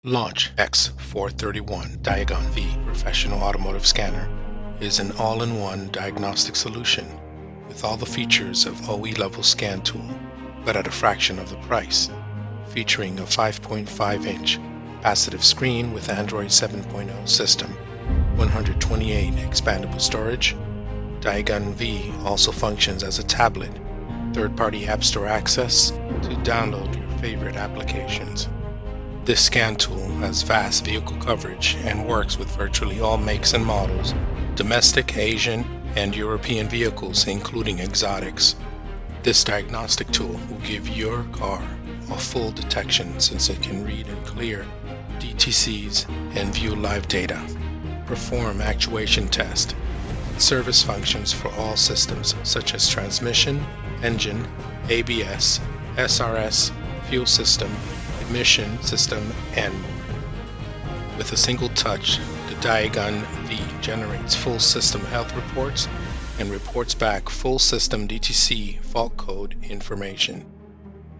Launch X431 Diagun V Professional Automotive Scanner is an all-in-one diagnostic solution with all the features of OE-level scan tool, but at a fraction of the price, featuring a 5.5-inch capacitive screen with Android 7.0 system, 128 expandable storage. Diagun V also functions as a tablet, third-party App Store access to download your favorite applications. This scan tool has vast vehicle coverage and works with virtually all makes and models, domestic, Asian, and European vehicles, including exotics. This diagnostic tool will give your car a full detection since it can read and clear DTCs and view live data, perform actuation test, service functions for all systems such as transmission, engine, ABS, SRS, fuel system, emission system, and more. With a single touch, the Diagun V generates full system health reports and reports back full system DTC fault code information.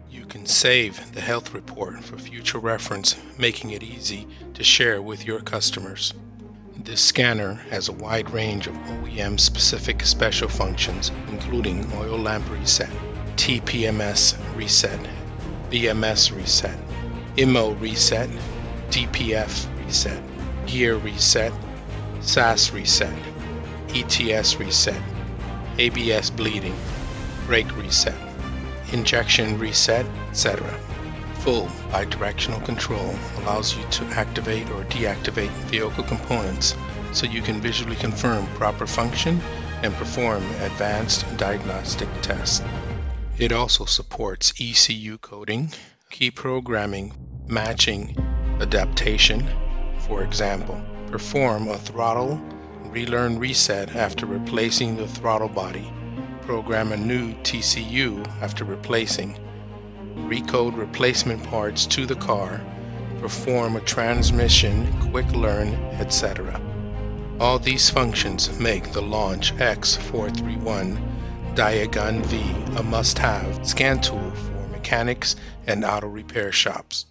You can save the health report for future reference, making it easy to share with your customers. This scanner has a wide range of OEM-specific special functions, including oil lamp reset, TPMS reset, BMS reset, IMO reset, DPF reset, gear reset, SAS reset, ETS reset, ABS bleeding, brake reset, injection reset, etc. Full bidirectional control allows you to activate or deactivate vehicle components so you can visually confirm proper function and perform advanced diagnostic tests. It also supports ECU coding, key programming, matching, adaptation. For example, perform a throttle relearn reset after replacing the throttle body, program a new TCU after replacing, recode replacement parts to the car, perform a transmission quick learn, etc. All these functions make the Launch X431 Diagun V a must-have scan tool for mechanics and auto repair shops.